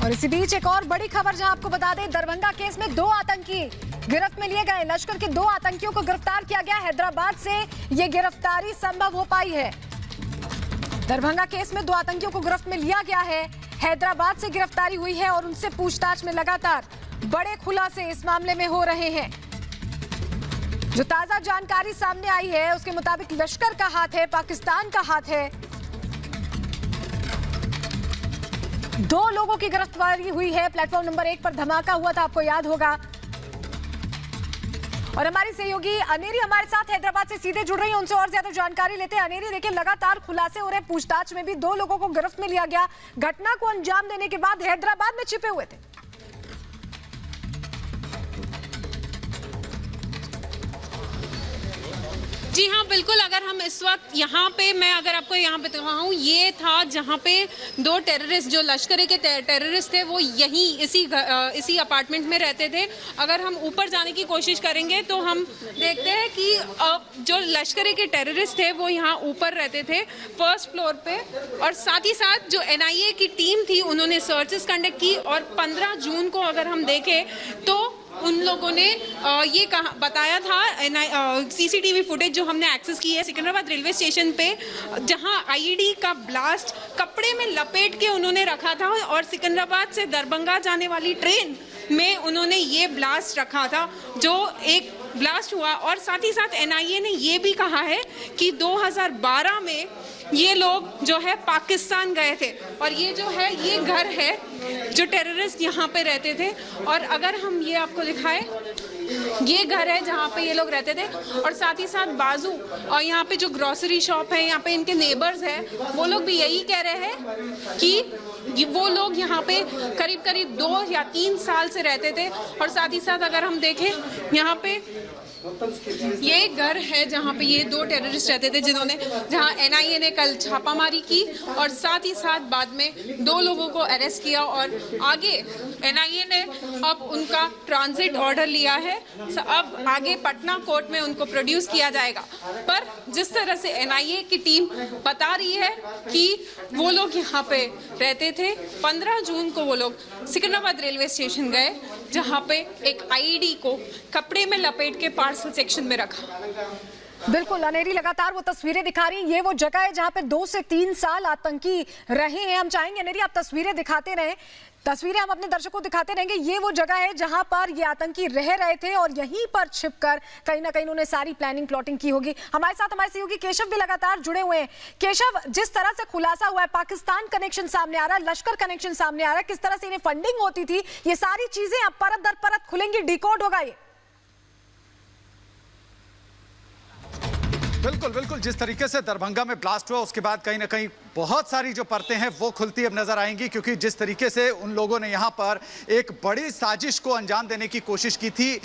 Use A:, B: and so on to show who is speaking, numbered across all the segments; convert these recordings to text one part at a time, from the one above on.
A: और इसी बीच एक और बड़ी खबर जहां आपको बता दें, दरभंगा केस में 2 आतंकी गिरफ्त में लिए गए। लश्कर के 2 आतंकियों को गिरफ्तार किया गया। हैदराबाद से ये गिरफ्तारी संभव हो पाई है। दरभंगा केस में 2 आतंकियों को गिरफ्त में लिया गया है। हैदराबाद से गिरफ्तारी हुई है और उनसे पूछताछ में लगातार बड़े खुलासे इस मामले में हो रहे हैं। जो ताजा जानकारी सामने आई है उसके मुताबिक लश्कर का हाथ है, पाकिस्तान का हाथ है। 2 लोगों की गिरफ्तारी हुई है। प्लेटफॉर्म नंबर 1 पर धमाका हुआ था, आपको याद होगा। और हमारी सहयोगी अनेरी हमारे साथ हैदराबाद से सीधे जुड़ रही है, उनसे और ज्यादा जानकारी लेते हैं। अनेरी, देखिए लगातार खुलासे हो रहे हैं। पूछताछ में भी 2 लोगों को गिरफ्त में लिया गया। घटना को अंजाम देने के बाद हैदराबाद में छिपे हुए थे।
B: जी हाँ, बिल्कुल। अगर हम इस वक्त यहाँ पे, मैं अगर आपको यहाँ पे दिखाऊं, ये था जहाँ पे 2 टेररिस्ट जो लश्कर के टेररिस्ट थे वो यहीं इसी अपार्टमेंट में रहते थे। अगर हम ऊपर जाने की कोशिश करेंगे तो हम देखते हैं कि जो लश्कर के टेररिस्ट थे वो यहाँ ऊपर रहते थे, 1st फ्लोर पे। और साथ ही साथ जो NIA की टीम थी उन्होंने सर्चेस कंडक्ट की। और 15 जून को अगर हम देखें तो उन लोगों ने ये बताया था, CCTV फुटेज जो हमने एक्सेस की है सिकंदराबाद रेलवे स्टेशन पे, जहां IED का ब्लास्ट कपड़े में लपेट के उन्होंने रखा था और सिकंदराबाद से दरभंगा जाने वाली ट्रेन में उन्होंने ये ब्लास्ट रखा था, जो एक ब्लास्ट हुआ। और साथ ही साथ NIA ने ये भी कहा है कि 2012 में ये लोग जो है पाकिस्तान गए थे। और ये जो है ये घर है जो टेररिस्ट यहाँ पे रहते थे। और अगर हम ये आपको दिखाएं, ये घर है जहाँ पे ये लोग रहते थे। और साथ ही साथ बाजू और यहाँ पे जो ग्रोसरी शॉप है, यहाँ पे इनके नेबर्स हैं, वो लोग भी यही कह रहे हैं कि वो लोग यहाँ पे करीब करीब 2 या 3 साल से रहते थे। और साथ ही साथ अगर हम देखें, यहाँ पे ये घर है जहाँ पे ये 2 टेररिस्ट रहते थे, जहाँ NIA ने कल छापामारी की और साथ ही साथ बाद में 2 लोगों को अरेस्ट किया। और आगे NIA ने अब उनका ट्रांजिट ऑर्डर लिया है। अब आगे पटना कोर्ट में उनको प्रोड्यूस किया जाएगा। पर जिस तरह से NIA की टीम बता रही है कि वो लोग यहाँ पे रहते थे, 15 जून को वो लोग सिकंदराबाद रेलवे स्टेशन गए, जहाँ पे एक IED को कपड़े में लपेट के पार्सल सेक्शन में रखा।
A: बिल्कुल अनेरी लगातार वो तस्वीरें दिखा रही हैं। ये वो जगह है जहां पे 2 से 3 साल आतंकी रहे हैं। हम चाहेंगे अनेरी आप तस्वीरें दिखाते रहें, तस्वीरें हम अपने दर्शकों को दिखाते रहेंगे। ये वो जगह है जहां पर ये आतंकी रह रहे थे और यहीं पर छिपकर कहीं ना कहीं उन्होंने सारी प्लानिंग प्लॉटिंग की होगी। हमारे साथ हमारे सहयोगी केशव भी लगातार जुड़े हुए हैं। केशव, जिस तरह से खुलासा हुआ है, पाकिस्तान कनेक्शन सामने आ रहा है, लश्कर कनेक्शन सामने आ रहा है, किस तरह से इन्हें फंडिंग होती थी, ये सारी चीजें अब परत दर परत खुलेंगी, डिकोड होगा ये।
C: बिल्कुल बिल्कुल, जिस तरीके से दरभंगा में ब्लास्ट हुआ उसके बाद कहीं ना कहीं बहुत सारी जो परतें हैं वो खुलती अब नजर आएंगी। क्योंकि जिस तरीके से उन लोगों ने यहाँ पर एक बड़ी साजिश को अंजाम देने की कोशिश की थी,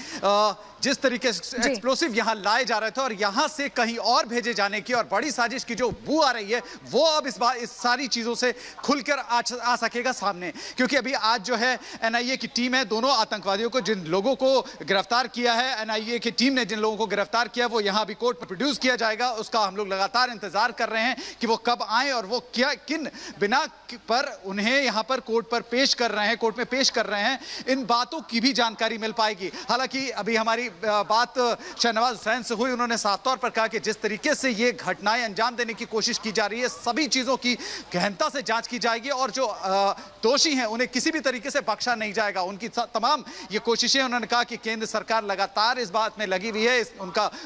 C: जिस तरीके से एक्सप्लोसिव यहाँ लाए जा रहे थे और यहाँ से कहीं और भेजे जाने की, और बड़ी साजिश की जो बू आ रही है वो अब इस सारी चीजों से खुलकर आ सकेगा सामने। क्योंकि अभी आज जो है NIA की टीम है, दोनों आतंकवादियों को, जिन लोगों को गिरफ्तार किया है, NIA की टीम ने जिन लोगों को गिरफ्तार किया वो यहाँ अभी कोर्ट में प्रोड्यूस किया जाएगा। उसका हम लोग लगातार इंतजार कर रहे हैं कि वो कब आए और वो क्या किन बिना पर उन्हें यहाँ पर कोर्ट पर पेश कर रहे हैं, कोर्ट में पेश कर रहे हैं, इन बातों की भी जानकारी मिल पाएगी। हालांकि अभी हमारी बात शहनवाज हुसैन से हुई, उन्होंने साफ तौर पर कहा कि जिस तरीके से ये घटनाएं अंजाम देने की कोशिश की जा रही है, सभी चीजों की गहनता से जांच की जाएगी और जो दोषी हैं उन्हें किसी भी तरीके से बख्शा नहीं जाएगा। उनकी तमाम ये कोशिशें, उन्होंने कहा कि केंद्र सरकार लगातार इस बात में लगी हुई है,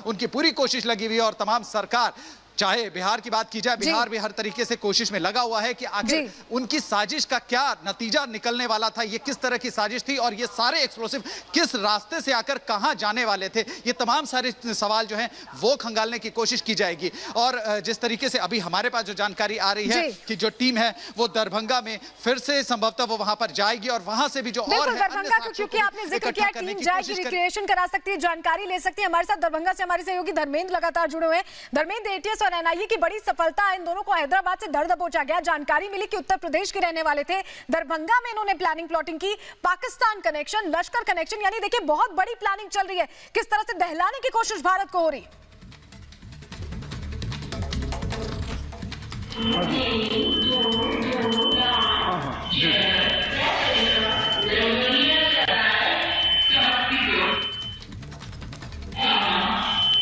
C: उनकी पूरी कोशिश लगी हुई है। और तमाम सरकार, चाहे बिहार की बात की जाए, बिहार भी हर तरीके से कोशिश में लगा हुआ है कि आखिर उनकी साजिश का क्या नतीजा निकलने वाला था, ये किस तरह की साजिश थी और ये सारे एक्सप्लोसिव किस रास्ते से आकर कहां जाने वाले थे, ये तमाम सारे सवाल जो हैं वो खंगालने की कोशिश की जाएगी। और जिस तरीके से अभी हमारे पास जो जानकारी आ रही है कि जो टीम है वो दरभंगा में फिर से संभवतः वो वहां पर जाएगी और वहां से भी जो और
A: दरभंगा, क्योंकि आपने जिक्र किया टीम जाएगी, रिक्रिएशन करा सकती है, जानकारी ले सकती है। हमारे साथ दरभंगा से हमारे सहयोगी धर्मेंद्र लगातार जुड़े हुए हैं। धर्मेंद्र, ATS और NIA की बड़ी सफलता है, इन दोनों को हैदराबाद से दर दबोचा गया। जानकारी मिली कि उत्तर प्रदेश के रहने वाले थे, दरभंगा में इन्होंने प्लानिंग प्लॉटिंग की, पाकिस्तान कनेक्शन, लश्कर कनेक्शन, यानी देखिए बहुत बड़ी प्लानिंग चल रही है। किस तरह से दहलाने की कोशिश भारत को हो रही है।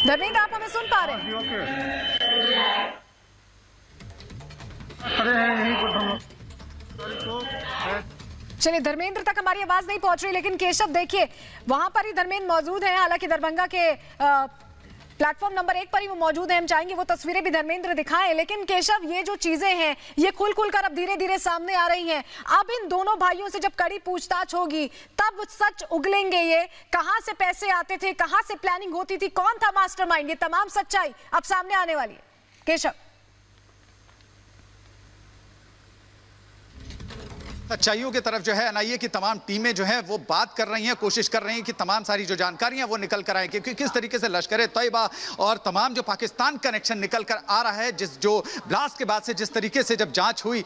A: धर्मेंद्र, आप हमें सुन पा रहे हैं? चलिए, धर्मेंद्र तक हमारी आवाज नहीं पहुंच रही, लेकिन केशव देखिए वहां पर ही धर्मेंद्र मौजूद हैं। हालांकि दरभंगा के प्लेटफॉर्म नंबर 1 पर ही वो मौजूद है। हम चाहेंगे वो तस्वीरें भी धर्मेंद्र दिखाएं। लेकिन केशव, ये जो चीजें हैं ये खुल कर अब धीरे धीरे सामने आ रही हैं। अब इन दोनों भाइयों से जब कड़ी पूछताछ होगी तब सच उगलेंगे। ये कहां से पैसे आते थे, कहां से प्लानिंग होती थी, कौन था मास्टरमाइंड, ये तमाम सच्चाई अब सामने आने वाली है। केशव,
C: सच्चाइयों की तरफ जो है एनआईए की तमाम टीमें जो है वो बात कर रही हैं, कोशिश कर रही हैं कि तमाम सारी जो जानकारियां वो निकल कर आए, क्योंकि किस तरीके से लश्कर तैयबा और तमाम जो पाकिस्तान कनेक्शन निकल कर आ रहा है। जो ब्लास्ट के बाद से जिस तरीके से जब जांच हुई,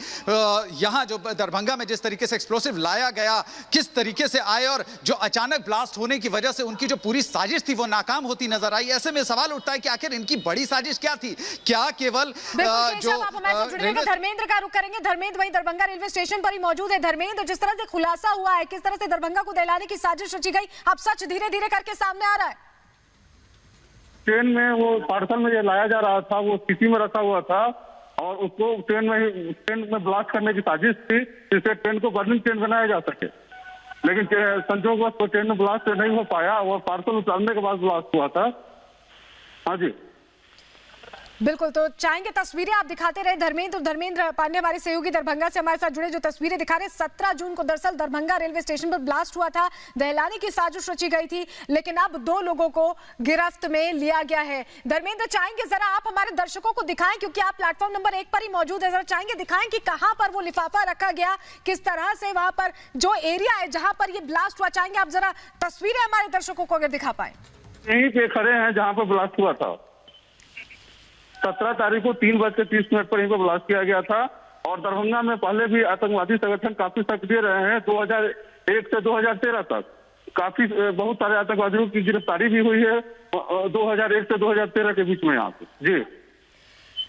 C: यहां जो दरभंगा में जिस तरीके से एक्सप्लोसिव लाया गया, किस तरीके से आए और जो अचानक ब्लास्ट होने की वजह से उनकी जो पूरी साजिश थी वो नाकाम होती नजर आई। ऐसे में सवाल उठता है कि आखिर इनकी बड़ी साजिश क्या थी? क्या केवल
A: जो धर्मेंद्र का रुख करेंगे। धर्मेंद्र वही दरभंगा रेलवे स्टेशन पर ही मौजूद है। धर्मेंद्र, जिस तरह से खुलासा हुआ है, किस तरह से दरभंगा को दहलाने की साजिश रची गई, अब सच धीरे धीरे करके सामने आ रहा है।
D: ट्रेन में वो पार्सल में जो लाया जा रहा था वो स्थिति में रखा हुआ था और उसको ट्रेन में ब्लास्ट करने की साजिश थी, जिससे ट्रेन को बर्निंग ट्रेन बनाया जा सके। लेकिन संजोगवश तो ट्रेन में ब्लास्ट नहीं हो पाया और पार्सल उतारने के बाद ब्लास्ट हुआ था। हाँ जी,
A: बिल्कुल। तो चाहेंगे तस्वीरें आप दिखाते रहे धर्मेंद्र पांडे हमारे सहयोगी दरभंगा से हमारे साथ जुड़े, जो तस्वीरें दिखा रहे हैं। 17 जून को दरअसल दरभंगा रेलवे स्टेशन पर ब्लास्ट हुआ था, दहलाने की साजिश रची गई थी, लेकिन अब 2 लोगों को गिरफ्त में लिया गया है। धर्मेंद्र, चाहेंगे जरा आप हमारे दर्शकों को दिखाएं, क्योंकि आप प्लेटफॉर्म नंबर 1 पर ही मौजूद है। जरा चाहेंगे दिखाएं कि कहां पर वो लिफाफा रखा गया, किस तरह से वहां पर जो एरिया है जहां पर ये ब्लास्ट हुआ। चाहेंगे आप जरा तस्वीरें हमारे दर्शकों को अगर दिखा पाए।
D: यहीं पे खड़े हैं जहां पर ब्लास्ट हुआ था। 17 तारीख को 3:30 पर इनको ब्लास्ट किया गया था और दरभंगा में पहले भी आतंकवादी संगठन काफी सक्रिय रहे हैं। 2001 से 2013 तक बहुत सारे आतंकवादियों की गिरफ्तारी भी हुई है 2001 से 2013 के बीच में यहाँ पे। जी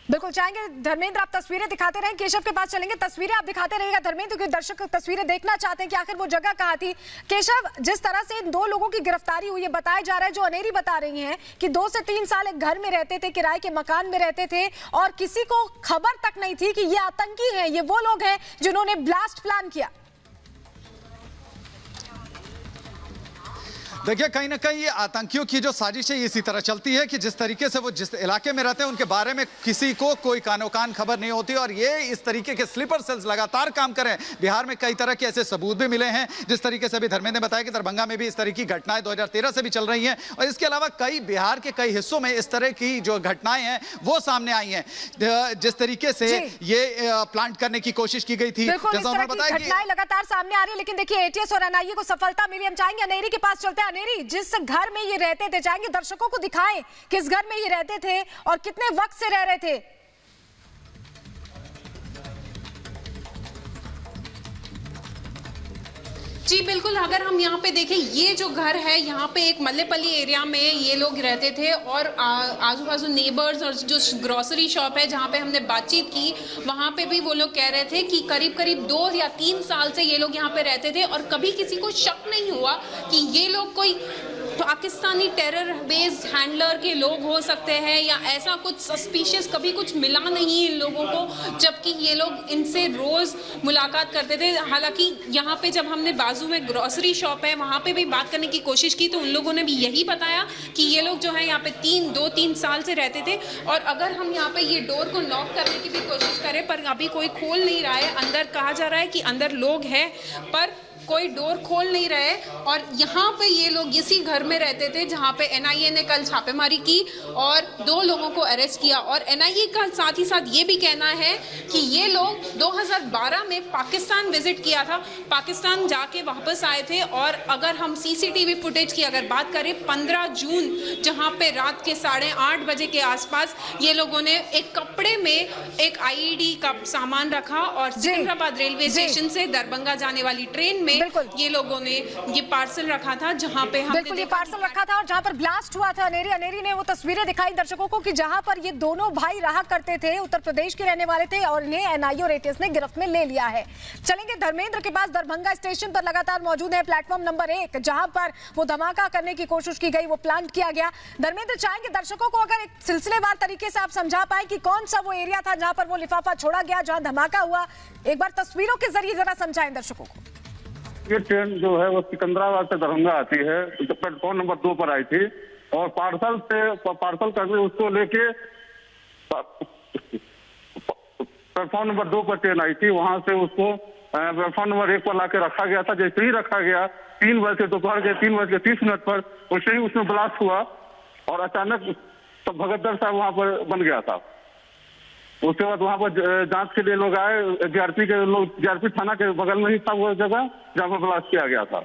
A: बिल्कुल, चाहेंगे धर्मेंद्र आप तस्वीरें दिखाते रहें। केशव के पास चलेंगे, तस्वीरें आप दिखाते रहिएगा धर्मेंद्र, क्योंकि दर्शक तस्वीरें देखना चाहते हैं कि आखिर वो जगह कहाँ थी। केशव, जिस तरह से इन 2 लोगों की गिरफ्तारी हुई है, बताया जा रहा है, जो अनेरी बता रही हैं कि 2 से 3 साल एक घर में रहते थे, किराए के मकान में रहते थे और किसी को खबर तक नहीं थी कि ये आतंकी है, ये वो लोग हैं जिन्होंने ब्लास्ट प्लान किया।
C: देखिए, कहीं ना कहीं ये आतंकियों की जो साजिश है इसी तरह चलती है कि जिस तरीके से वो जिस इलाके में रहते हैं उनके बारे में किसी को कोई कानो कान खबर नहीं होती और ये इस तरीके के स्लीपर सेल्स लगातार काम करें। बिहार में कई तरह के ऐसे सबूत भी मिले हैं, जिस तरीके से अभी धर्मेंद्र ने बताया कि दरभंगा में भी इस तरह की घटनाएं 2013 से भी चल रही हैं और इसके अलावा कई बिहार के कई हिस्सों में इस तरह की जो घटनाएं हैं वो सामने आई हैं। जिस तरीके से ये प्लांट करने की कोशिश की गई थी,
A: जैसा उन्होंने बताया, घटनाएं लगातार सामने आ रही है। लेकिन देखिए, एटीएस और एनआईए को सफलता मिली। हम चाहेंगे अनेरी के पास चलते हैं। अनेरी, जिस घर में ये रहते थे, चाहेंगे दर्शकों को दिखाएं किस घर में ये रहते थे और कितने वक्त से रह रहे थे।
B: जी बिल्कुल, अगर हम यहाँ पे देखें, ये जो घर है यहाँ पे एक मल्लेपल्ली एरिया में ये लोग रहते थे और आजू बाजू नेबर्स और जो ग्रोसरी शॉप है जहाँ पे हमने बातचीत की वहाँ पे भी वो लोग कह रहे थे कि करीब करीब 2 या 3 साल से ये लोग यहाँ पे रहते थे और कभी किसी को शक नहीं हुआ कि ये लोग कोई पाकिस्तानी टेरर बेस्ड हैंडलर के लोग हो सकते हैं या ऐसा कुछ सस्पिशियस कभी कुछ मिला नहीं इन लोगों को, जबकि ये लोग इनसे रोज मुलाकात करते थे। हालांकि यहाँ पे जब हमने बाजू में ग्रोसरी शॉप है वहाँ पे भी बात करने की कोशिश की तो उन लोगों ने भी यही बताया कि ये लोग जो है यहाँ पे 2-3 साल से रहते थे और अगर हम यहाँ पे ये डोर को नॉक करने की भी कोशिश करें पर अभी कोई खोल नहीं रहा है। अंदर कहा जा रहा है कि अंदर लोग हैं पर कोई डोर खोल नहीं रहे और यहाँ पे ये लोग इसी घर में रहते थे जहाँ पे एनआईए ने कल छापेमारी की और 2 लोगों को अरेस्ट किया। और एनआईए का साथ ही साथ ये भी कहना है कि ये लोग 2012 में पाकिस्तान विजिट किया था, पाकिस्तान जाके वापस आए थे और अगर हम सीसीटीवी फुटेज की अगर बात करें 15 जून जहाँ पे रात के 8:30 बजे के आसपास ये लोगों ने एक कपड़े में एक आईईडी का सामान रखा और सिकंदराबाद रेलवे स्टेशन से दरभंगा जाने वाली ट्रेन में
A: बिल्कुल।
B: ये लोगों ने ये पार्सल रखा था जहाँ पे
A: बिल्कुल ये पार्सल रखा था और जहां पर ब्लास्ट हुआ था। अनेरी ने वो तस्वीरें दिखाई दर्शकों को कि जहां पर ये दोनों भाई रहा करते थे, उत्तर प्रदेश के रहने वाले थे और इन्हें एनआईए और एटीएस ने गिरफ्त में ले लिया है। चलेंगे धर्मेंद्र के पास, दरभंगा स्टेशन पर लगातार मौजूद है, प्लेटफॉर्म नंबर 1 जहां पर वो धमाका करने की कोशिश की गई, वो प्लान किया गया। धर्मेंद्र, चाहेंगे दर्शकों को अगर एक सिलसिलेवार तरीके से आप समझा पाए कि कौन सा वो एरिया था जहां पर वो लिफाफा छोड़ा गया, जहां धमाका हुआ, एक बार तस्वीरों के जरिए जरा समझाएं दर्शकों को।
D: ये ट्रेन जो है वो सिकंदराबाद से दरभंगा आती है, प्लेटफॉर्म नंबर 2 पर आई थी और पार्सल करके उसको लेके प्लेटफॉर्म नंबर 2 पर ट्रेन आई थी। वहां से उसको प्लेटफॉर्म नंबर 1 पर लाके रखा गया था। जैसे ही रखा गया 3 बजे दोपहर के 3:30 पर वैसे ही उसमें ब्लास्ट हुआ और अचानक तो भगतदर साहब वहां पर बन गया था। उसके बाद वहां पर जांच के लिए लोग आए, जीआरपी थाना के बगल में ही था वो जगह जहां पर ब्लास्ट किया गया था।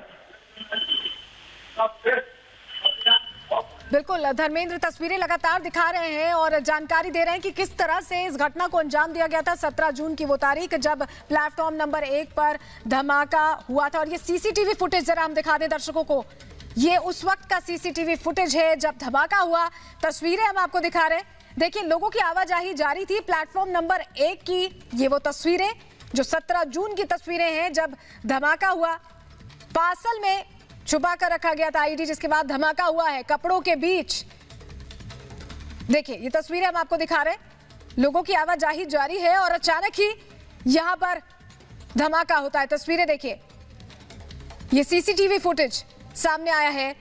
A: बिल्कुल धर्मेंद्र तस्वीरें लगातार दिखा रहे हैं और जानकारी दे रहे हैं कि किस तरह से इस घटना को अंजाम दिया गया था। 17 जून की वो तारीख जब प्लेटफॉर्म नंबर 1 पर धमाका हुआ था और ये सीसीटीवी फुटेज जरा हम दिखा दें दर्शकों को। ये उस वक्त का सीसीटीवी फुटेज है जब धमाका हुआ, तस्वीरें हम आपको दिखा रहे हैं। देखिए लोगों की आवाजाही जारी थी। प्लेटफॉर्म नंबर 1 की ये वो तस्वीरें जो 17 जून की तस्वीरें हैं जब धमाका हुआ। पार्सल में छुपा कर रखा गया था आईडी, जिसके बाद धमाका हुआ है कपड़ों के बीच। देखिए ये तस्वीरें हम आपको दिखा रहे हैं, लोगों की आवाजाही जारी है और अचानक ही यहां पर धमाका होता है। तस्वीरें देखिए, ये सीसीटीवी फुटेज सामने आया है।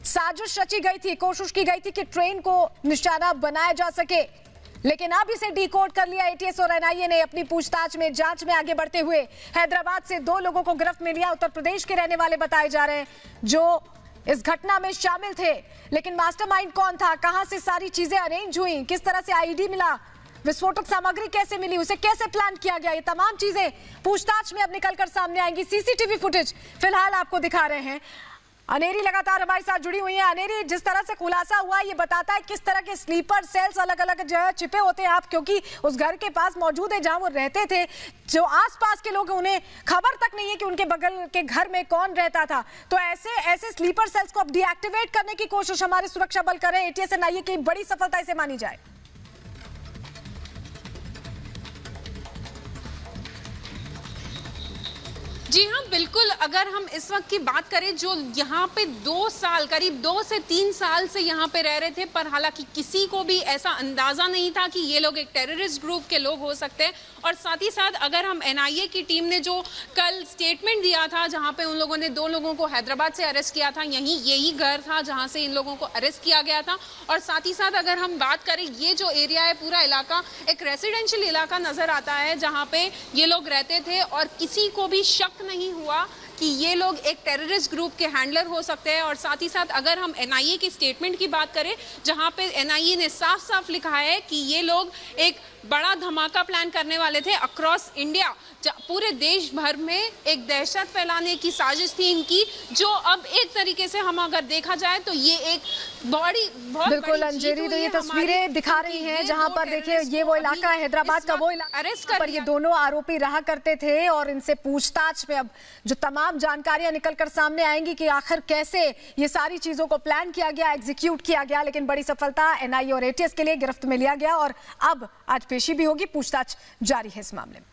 A: साजिश रची गई थी, कोशिश की गई थी कि ट्रेन को निशाना बनाया जा सके, लेकिन अब इसे डिकोड कर लिया एटीएस और एनआईए ने अपनी पूछताछ में, जांच में आगे बढ़ते हुए। हैदराबाद से 2 लोगों को गिरफ्त में लिया, उत्तर प्रदेश के रहने वाले बताए जा रहे हैं जो इस घटना में शामिल थे। लेकिन मास्टरमाइंड कौन था, कहां से सारी चीजें अरेंज हुई, किस तरह से आईडी मिला, विस्फोटक सामग्री कैसे मिली, उसे कैसे प्लान किया गया, ये तमाम चीजें पूछताछ में अब निकलकर सामने आएंगी। सीसीटीवी फुटेज फिलहाल आपको दिखा रहे हैं। अनेरी लगातार हमारे साथ जुड़ी हुई है। अनेरी, जिस तरह से खुलासा हुआ ये बताता है किस तरह के स्लीपर सेल्स अलग अलग जगह छिपे होते हैं आप, क्योंकि उस घर के पास मौजूद है जहां वो रहते थे। जो आसपास के लोग उन्हें खबर तक नहीं है कि उनके बगल के घर में कौन रहता था। तो ऐसे स्लीपर सेल्स को अब डीएक्टिवेट करने की कोशिश हमारे सुरक्षा बल कर रहे हैं। एटीएस एनआईए की बड़ी सफलता इसे मानी जाए।
B: जी हाँ, बिल्कुल। अगर हम इस वक्त की बात करें, जो यहाँ पे 2 साल, करीब 2 से 3 साल से यहाँ पे रह रहे थे, पर हालांकि किसी को भी ऐसा अंदाजा नहीं था कि ये लोग एक टेररिस्ट ग्रुप के लोग हो सकते हैं। और साथ ही साथ अगर हम एनआईए की टीम ने जो कल स्टेटमेंट दिया था, जहाँ पे उन लोगों ने 2 लोगों को हैदराबाद से अरेस्ट किया था, यही घर था जहाँ से इन लोगों को अरेस्ट किया गया था। और साथ ही साथ अगर हम बात करें, ये जो एरिया है, पूरा इलाका एक रेसिडेंशियल इलाका नजर आता है जहाँ पे ये लोग रहते थे और किसी को भी शक नहीं हुआ कि ये लोग एक टेररिस्ट ग्रुप के हैंडलर हो सकते हैं। और साथ ही साथ अगर हम एनआईए की स्टेटमेंट की बात करें, जहां पे एनआईए ने साफ साफ लिखा है कि ये लोग एक बड़ा धमाका प्लान करने वाले थे अक्रॉस इंडिया, पूरे देश भर में एक दहशत फैलाने की साजिश थी इनकी, जो अब एक तरीके से हम अगर देखा जाए तो ये एक बहुत
A: बिल्कुल अंजेरी, तो ये तस्वीरें दिखा रही हैं जहां पर देखिए ये वो इलाका है, हैदराबाद का वो इलाका
B: अरेस्ट
A: पर ये दोनों आरोपी रहा करते थे। और इनसे पूछताछ में अब जो तमाम जानकारियां निकलकर सामने आएंगी कि आखिर कैसे ये सारी चीजों को प्लान किया गया, एग्जीक्यूट किया गया। लेकिन बड़ी सफलता एनआईए और एटीएस के लिए गिरफ्त में लिया गया और अब आज पेशी भी होगी, पूछताछ जारी है इस मामले में।